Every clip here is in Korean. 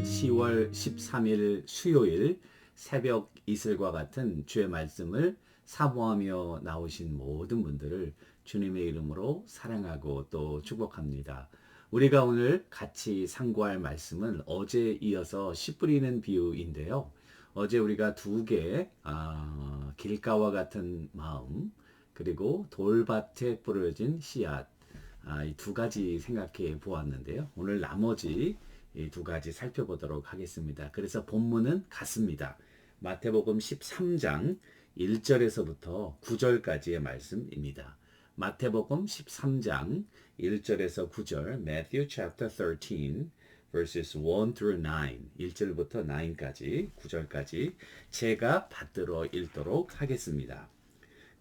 10월 13일 수요일 새벽 이슬과 같은 주의 말씀을 사모하며 나오신 모든 분들을 주님의 이름으로 사랑하고 또 축복합니다. 우리가 오늘 같이 상고할 말씀은 어제 이어서 씨 뿌리는 비유인데요. 어제 우리가 두 개, 길가와 같은 마음, 그리고 돌밭에 뿌려진 씨앗, 이 두 가지 생각해 보았는데요. 오늘 나머지 이 두 가지 살펴보도록 하겠습니다. 그래서 본문은 같습니다. 마태복음 13장 1절에서부터 9절까지의 말씀입니다. 마태복음 13장 1절에서 9절, Matthew chapter 13, verses 1 through 9, 1절부터 9까지, 9절까지 제가 받들어 읽도록 하겠습니다.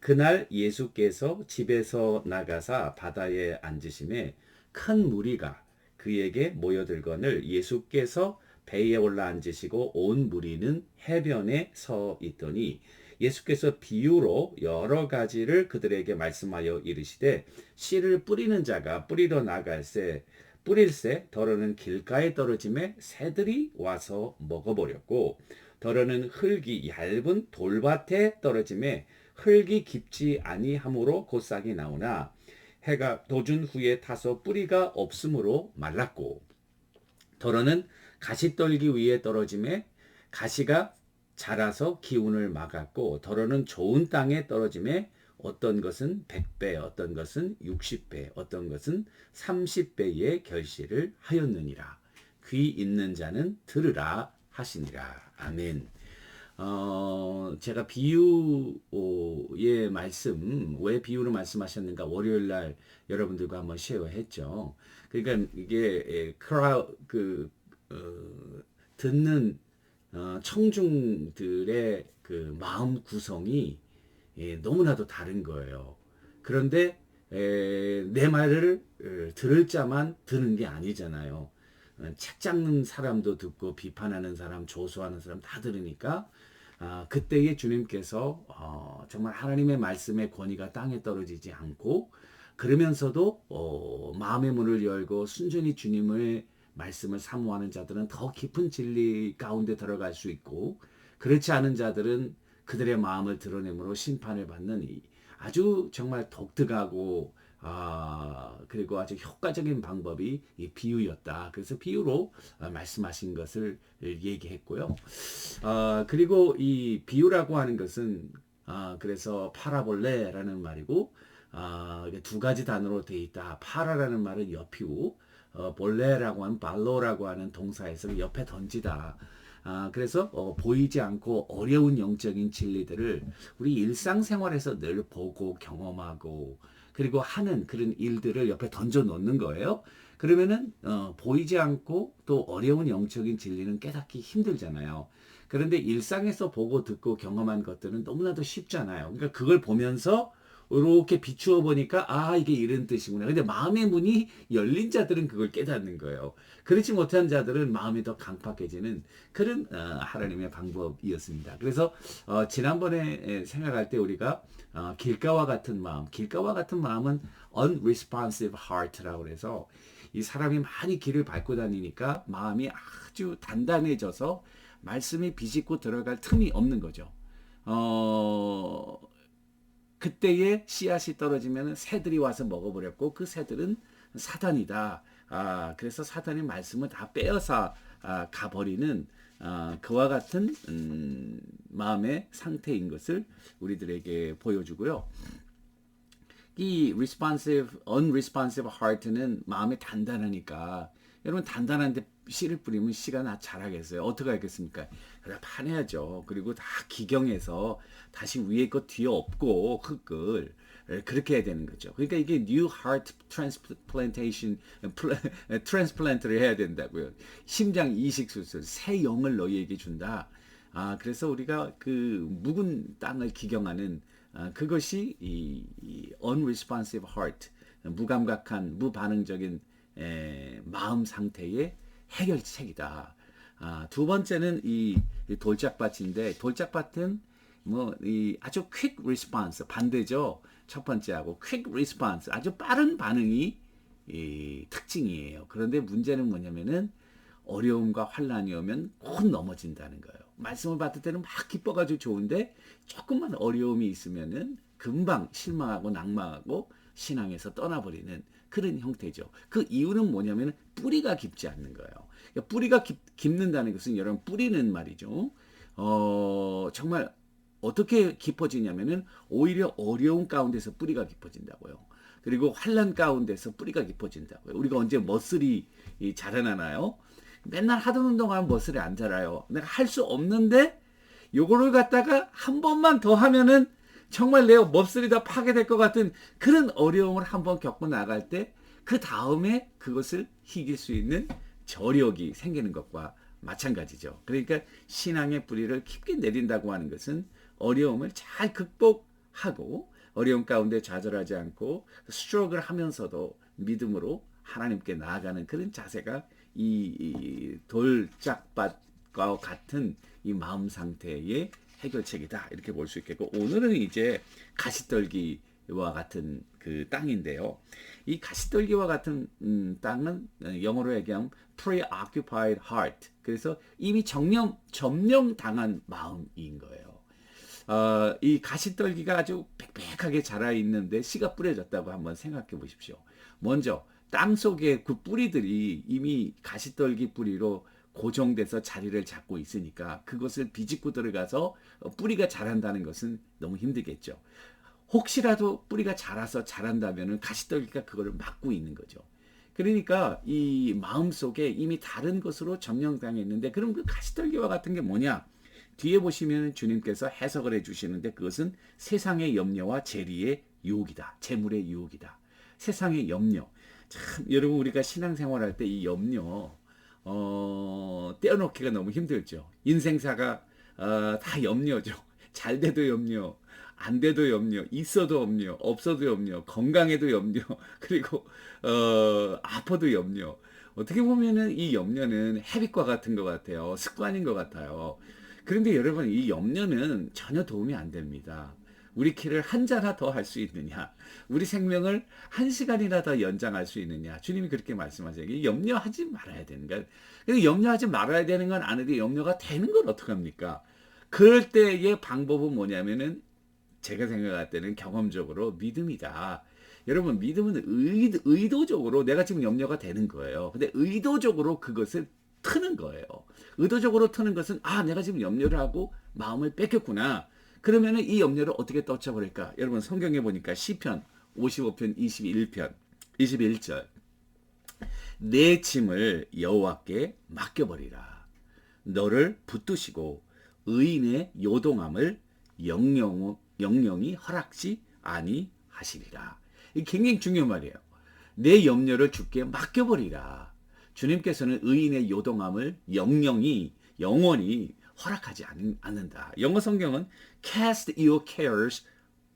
그날 예수께서 집에서 나가사 바다에 앉으심에 큰 무리가 그에게 모여들거늘 예수께서 배에 올라 앉으시고 온 무리는 해변에 서 있더니 예수께서 비유로 여러 가지를 그들에게 말씀하여 이르시되 씨를 뿌리는 자가 뿌리러 나갈새 뿌릴새 더러는 길가에 떨어짐에 새들이 와서 먹어버렸고 더러는 흙이 얇은 돌밭에 떨어짐에 흙이 깊지 아니하므로 곧 싹이 나오나 해가 돋은 후에 타서 뿌리가 없으므로 말랐고 더러는 가시떨기 위에 떨어짐에 가시가 자라서 기운을 막았고 더러는 좋은 땅에 떨어짐에 어떤 것은 100배, 어떤 것은 60배, 어떤 것은 30배의 결실을 하였느니라. 귀 있는 자는 들으라 하시니라. 아멘. 제가 비유의 말씀, 왜 비유로 말씀하셨는가 월요일 날 여러분들과 한번 쉐어했죠. 그러니까 이게 듣는 청중들의 그 마음 구성이 너무나도 다른 거예요. 그런데 내 말을 들을 자만 듣는 게 아니잖아요. 책 잡는 사람도 듣고 비판하는 사람, 조소하는 사람 다 들으니까 그때에 주님께서 정말 하나님의 말씀의 권위가 땅에 떨어지지 않고 그러면서도 마음의 문을 열고 순전히 주님의 말씀을 사모하는 자들은 더 깊은 진리 가운데 들어갈 수 있고 그렇지 않은 자들은 그들의 마음을 드러내므로 심판을 받는 아주 정말 독특하고 그리고 아주 효과적인 방법이 이 비유였다. 그래서 비유로 말씀하신 것을 얘기했고요. 그리고 이 비유라고 하는 것은 그래서 파라볼레라는 말이고 두 가지 단어로 되어 있다. 파라라는 말은 엽히고 볼레라고 하는 발로라고 하는 동사에서 옆에 던지다. 그래서 보이지 않고 어려운 영적인 진리들을 우리 일상생활에서 늘 보고 경험하고 그리고 하는 그런 일들을 옆에 던져 놓는 거예요. 그러면은 보이지 않고 또 어려운 영적인 진리는 깨닫기 힘들잖아요. 그런데 일상에서 보고 듣고 경험한 것들은 너무나도 쉽잖아요. 그러니까 그걸 보면서 이렇게 비추어 보니까 이게 이런 뜻이구나. 근데 마음의 문이 열린 자들은 그걸 깨닫는 거예요. 그렇지 못한 자들은 마음이 더 강팍해지는 그런 하나님의 방법이었습니다. 그래서 지난번에 생각할 때 우리가 길가와 같은 마음, 길가와 같은 마음은 unresponsive heart라고 해서 이 사람이 많이 길을 밟고 다니니까 마음이 아주 단단해져서 말씀이 비집고 들어갈 틈이 없는 거죠. 그때에 씨앗이 떨어지면 새들이 와서 먹어버렸고 그 새들은 사단이다. 그래서 사단이 말씀을 다 빼앗아 가버리는 그와 같은 마음의 상태인 것을 우리들에게 보여주고요. 이 unresponsive heart는 마음이 단단하니까 여러분 단단한데 씨를 뿌리면 씨가 자라겠어요. 어떻게 하겠습니까? 그래 파내야죠. 그리고 다 기경해서 다시 위에 거 뒤에 엎고 흙을 그렇게 해야 되는 거죠. 그러니까 이게 new heart transplant를 해야 된다고요. 심장 이식 수술, 새 영을 너희에게 준다. 그래서 우리가 그 묵은 땅을 기경하는 그것이 이 unresponsive heart, 무감각한, 무반응적인 마음 상태의 해결책이다. 두 번째는 이 돌짝밭인데 돌짝밭은 이 아주 quick response 반대죠. 첫 번째하고 quick response 아주 빠른 반응이 이 특징이에요. 그런데 문제는 뭐냐면은 어려움과 환란이 오면 곧 넘어진다는 거예요. 말씀을 받을 때는 막 기뻐가지고 좋은데 조금만 어려움이 있으면은 금방 실망하고 낭망하고 신앙에서 떠나버리는 그런 형태죠. 그 이유는 뭐냐면 뿌리가 깊지 않는 거예요. 그러니까 뿌리가 깊는다는 것은 여러분 뿌리는 말이죠. 정말 어떻게 깊어지냐면은 오히려 어려운 가운데서 뿌리가 깊어진다고요. 그리고 환란 가운데서 뿌리가 깊어진다고요. 우리가 언제 머슬이 자라나나요? 맨날 하던 운동하면 머슬이 안 자라요. 내가 할 수 없는데 요거를 갖다가 한 번만 더 하면은 정말 내 머슬이 다 파괴될 것 같은 그런 어려움을 한번 겪고 나갈 때 그 다음에 그것을 이길 수 있는 저력이 생기는 것과 마찬가지죠. 그러니까 신앙의 뿌리를 깊게 내린다고 하는 것은 어려움을 잘 극복하고 어려움 가운데 좌절하지 않고 스트럭을 하면서도 믿음으로 하나님께 나아가는 그런 자세가 이 돌짝밭과 같은 이 마음 상태의 해결책이다 이렇게 볼 수 있겠고 오늘은 이제 가시떨기와 같은 그 땅인데요. 이 가시떨기와 같은 땅은 영어로 얘기하면 preoccupied heart. 그래서 이미 점령당한 마음인 거예요. 이 가시떨기가 아주 빽빽하게 자라 있는데 씨가 뿌려졌다고 한번 생각해 보십시오. 먼저 땅 속에 그 뿌리들이 이미 가시떨기 뿌리로 고정돼서 자리를 잡고 있으니까 그것을 비집고 들어가서 뿌리가 자란다는 것은 너무 힘들겠죠. 혹시라도 뿌리가 자라서 자란다면 가시떨기가 그거를 막고 있는 거죠. 그러니까 이 마음 속에 이미 다른 것으로 점령당했는데 그럼 그 가시떨기와 같은 게 뭐냐? 뒤에 보시면 주님께서 해석을 해주시는데 그것은 세상의 염려와 재리의 유혹이다. 재물의 유혹이다. 세상의 염려. 참 여러분 우리가 신앙생활할 때 이 염려 떼어놓기가 너무 힘들죠. 인생사가 다 염려죠. 잘 돼도 염려, 안 돼도 염려, 있어도 염려, 없어도 염려, 건강에도 염려, 그리고 아파도 염려. 어떻게 보면은 이 염려는 헤빗과 같은 것 같아요. 습관인 것 같아요. 그런데 여러분 이 염려는 전혀 도움이 안 됩니다. 우리 키를 한 자나 더 할 수 있느냐? 우리 생명을 한 시간이나 더 연장할 수 있느냐? 주님이 그렇게 말씀하세요. 염려하지 말아야 되는 거야. 염려하지 말아야 되는 건 아는데 염려가 되는 건 어떡합니까? 그럴 때의 방법은 뭐냐면은 제가 생각할 때는 경험적으로 믿음이다. 여러분 믿음은 의도적으로 내가 지금 염려가 되는 거예요. 근데 의도적으로 그것을 트는 거예요. 의도적으로 트는 것은 내가 지금 염려를 하고 마음을 뺏겼구나. 그러면은 이 염려를 어떻게 떨쳐버릴까? 여러분 성경에 보니까 시편 55편 21편 21절 내 짐을 여호와께 맡겨버리라. 너를 붙드시고 의인의 요동함을 영영이 허락지 아니하시리라. 이게 굉장히 중요한 말이에요. 내 염려를 주께 맡겨버리라. 주님께서는 의인의 요동함을 영원히 허락하지 않는다. 영어 성경은 Cast your cares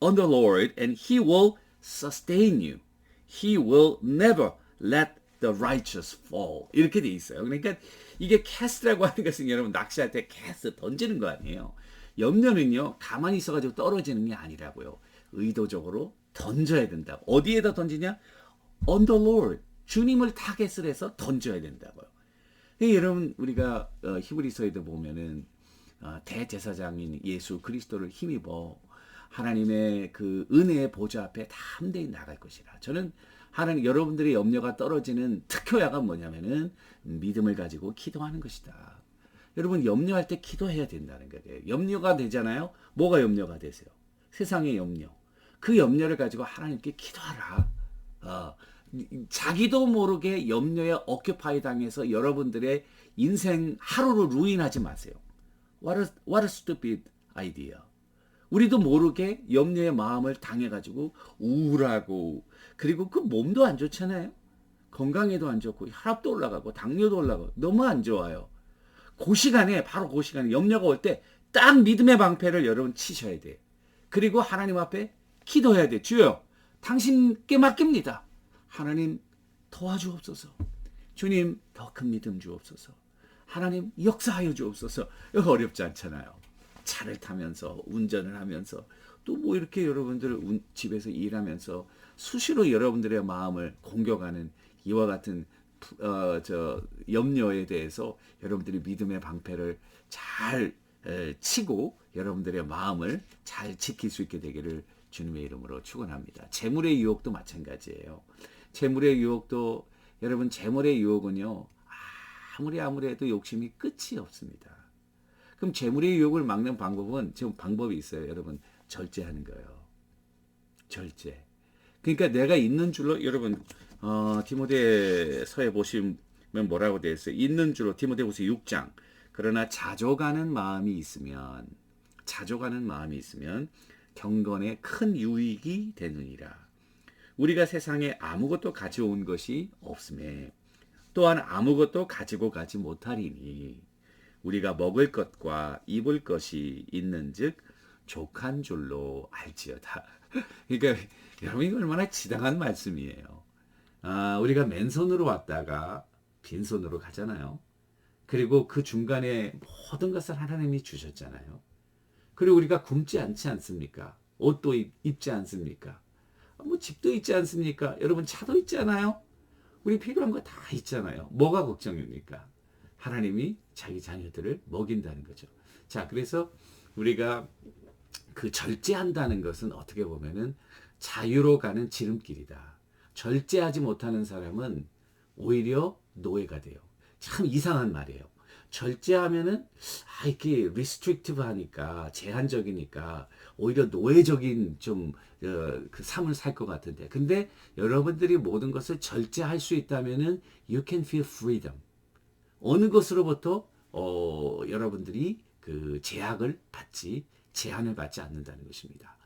on the Lord and He will sustain you. He will never let the righteous fall. 이렇게 돼 있어요. 그러니까 이게 cast라고 하는 것은 여러분 낚시할 때 cast 던지는 거 아니에요. 염려는요 가만히 있어가지고 떨어지는 게 아니라고요. 의도적으로 던져야 된다. 어디에다 던지냐? On the Lord. 주님을 타겟을 해서 던져야 된다고요. 여러분 우리가 히브리서에도 보면은 대제사장인 예수 그리스도를 힘입어 하나님의 그 은혜의 보좌 앞에 담대히 나갈 것이라. 저는 하나님 여러분들의 염려가 떨어지는 특효야가 뭐냐면은 믿음을 가지고 기도하는 것이다. 여러분 염려할 때 기도해야 된다는 거예요. 염려가 되잖아요. 뭐가 염려가 되세요? 세상의 염려. 그 염려를 가지고 하나님께 기도하라. 자기도 모르게 염려에 어큐파이 당해서 여러분들의 인생 하루를 루인하지 마세요. What a stupid idea. 우리도 모르게 염려의 마음을 당해가지고 우울하고 그리고 그 몸도 안 좋잖아요. 건강에도 안 좋고 혈압도 올라가고 당뇨도 올라가고 너무 안 좋아요. 바로 그 시간에 염려가 올 때 딱 믿음의 방패를 여러분 치셔야 돼요. 그리고 하나님 앞에 기도해야 돼. 주여 당신께 맡깁니다. 하나님 도와주옵소서. 주님 더 큰 믿음 주옵소서. 하나님 역사하여 주옵소서. 이거 어렵지 않잖아요. 차를 타면서 운전을 하면서 또 뭐 이렇게 여러분들 집에서 일하면서 수시로 여러분들의 마음을 공격하는 이와 같은 염려에 대해서 여러분들이 믿음의 방패를 잘 치고 여러분들의 마음을 잘 지킬 수 있게 되기를 주님의 이름으로 축원합니다. 재물의 유혹도 마찬가지예요. 재물의 유혹도 여러분, 재물의 유혹은요, 아무리 해도 욕심이 끝이 없습니다. 그럼 재물의 유혹을 막는 방법은 지금 방법이 있어요. 여러분, 절제하는 거예요. 절제. 그러니까 내가 있는 줄로, 여러분, 디모데서에 보시면 뭐라고 되어 있어요? 있는 줄로, 디모데후서 6장. 그러나 자족하는 마음이 있으면 경건에 큰 유익이 되느니라. 우리가 세상에 아무것도 가져온 것이 없음에 또한 아무것도 가지고 가지 못하리니 우리가 먹을 것과 입을 것이 있는즉 족한 줄로 알지어다. 그러니까 여러분, 이거 얼마나 지당한 말씀이에요. 우리가 맨손으로 왔다가 빈손으로 가잖아요. 그리고 그 중간에 모든 것을 하나님이 주셨잖아요. 그리고 우리가 굶지 않지 않습니까? 옷도 입지 않습니까? 뭐 집도 있지 않습니까? 여러분, 차도 있잖아요. 우리 필요한 거 다 있잖아요. 뭐가 걱정입니까? 하나님이 자기 자녀들을 먹인다는 거죠. 자, 그래서 우리가 그 절제한다는 것은 어떻게 보면은 자유로 가는 지름길이다. 절제하지 못하는 사람은 오히려 노예가 돼요. 참 이상한 말이에요. 절제하면은 이렇게 리스트릭티브 하니까, 제한적이니까 오히려 노예적인 좀 그 삶을 살 것 같은데, 근데 여러분들이 모든 것을 절제할 수 있다면은 you can feel freedom. 어느 것으로부터 여러분들이 그 제한을 받지 않는다는 것입니다.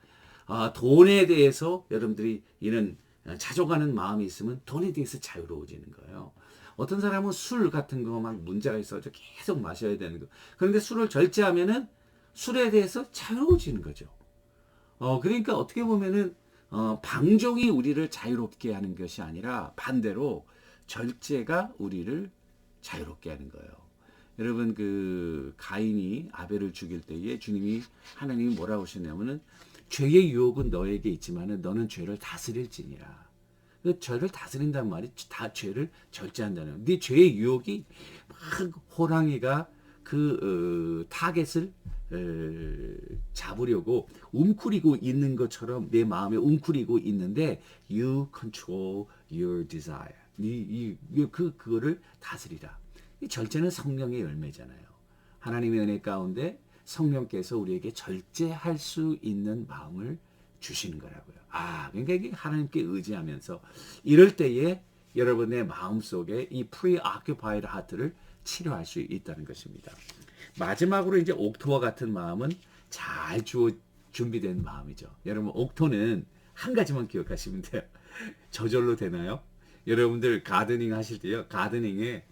돈에 대해서 여러분들이 이런 자족하는 마음이 있으면 돈에 대해서 자유로워지는 거예요. 어떤 사람은 술 같은 거 막 문제가 있어서 계속 마셔야 되는 거. 그런데 술을 절제하면은 술에 대해서 자유로워지는 거죠. 그러니까 어떻게 보면은 방종이 우리를 자유롭게 하는 것이 아니라 반대로 절제가 우리를 자유롭게 하는 거예요. 여러분, 그 가인이 아벨을 죽일 때에 하나님이 뭐라고 하셨냐면은 죄의 유혹은 너에게 있지만은 너는 죄를 다스릴지니라. 그 죄를 다스린다는 말이 다 죄를 절제한다는. 네 죄의 유혹이 막 호랑이가 그 타겟을 잡으려고 움츠리고 있는 것처럼 내 마음에 움츠리고 있는데 you control your desire. 그거를 다스리라. 이 절제는 성령의 열매잖아요. 하나님의 은혜 가운데 성령께서 우리에게 절제할 수 있는 마음을 주시는 거라고요. 그러니까 이게 하나님께 의지하면서 이럴 때에 여러분의 마음속에 이 preoccupied heart를 치료할 수 있다는 것입니다. 마지막으로 이제 옥토와 같은 마음은 잘 준비된 마음이죠. 여러분, 옥토는 한 가지만 기억하시면 돼요. 저절로 되나요? 여러분들 가드닝 하실 때요, 가드닝에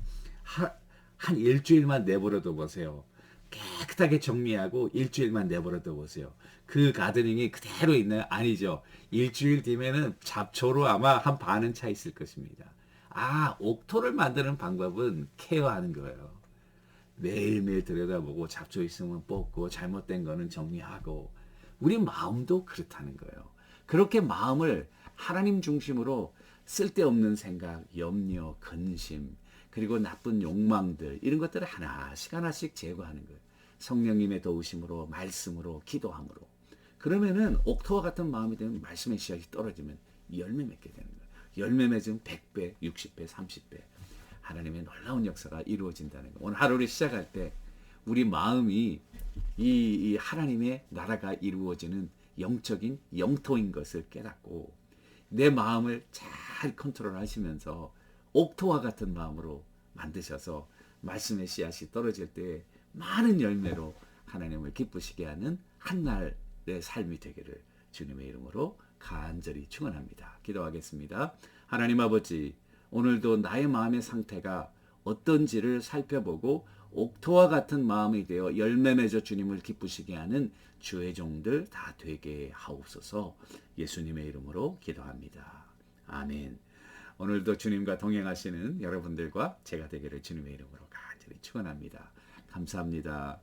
한 일주일만 내버려둬 보세요. 깨끗하게 정리하고 일주일만 내버려둬 보세요. 그 가드닝이 그대로 있나요? 아니죠. 일주일 뒤면은 잡초로 아마 한 반은 차 있을 것입니다. 옥토를 만드는 방법은 케어하는 거예요. 매일매일 들여다보고 잡초 있으면 뽑고 잘못된 거는 정리하고. 우리 마음도 그렇다는 거예요. 그렇게 마음을 하나님 중심으로 쓸데없는 생각, 염려, 근심, 그리고 나쁜 욕망들, 이런 것들을 하나씩 제거하는 거예요. 성령님의 도우심으로, 말씀으로, 기도함으로. 그러면은 옥토와 같은 마음이 되면 말씀의 씨앗이 떨어지면 열매 맺게 되는 거예요. 열매 맺으면 100배, 60배, 30배. 하나님의 놀라운 역사가 이루어진다는 거예요. 오늘 하루를 시작할 때 우리 마음이 이 하나님의 나라가 이루어지는 영적인 영토인 것을 깨닫고 내 마음을 잘 컨트롤하시면서 옥토와 같은 마음으로 만드셔서 말씀의 씨앗이 떨어질 때 많은 열매로 하나님을 기쁘시게 하는 한날의 삶이 되기를 주님의 이름으로 간절히 축원합니다. 기도하겠습니다. 하나님 아버지, 오늘도 나의 마음의 상태가 어떤지를 살펴보고 옥토와 같은 마음이 되어 열매 맺어 주님을 기쁘시게 하는 주의 종들 다 되게 하옵소서. 예수님의 이름으로 기도합니다. 아멘. 오늘도 주님과 동행하시는 여러분들과 제가 되기를 주님의 이름으로 간절히 축원합니다. 감사합니다.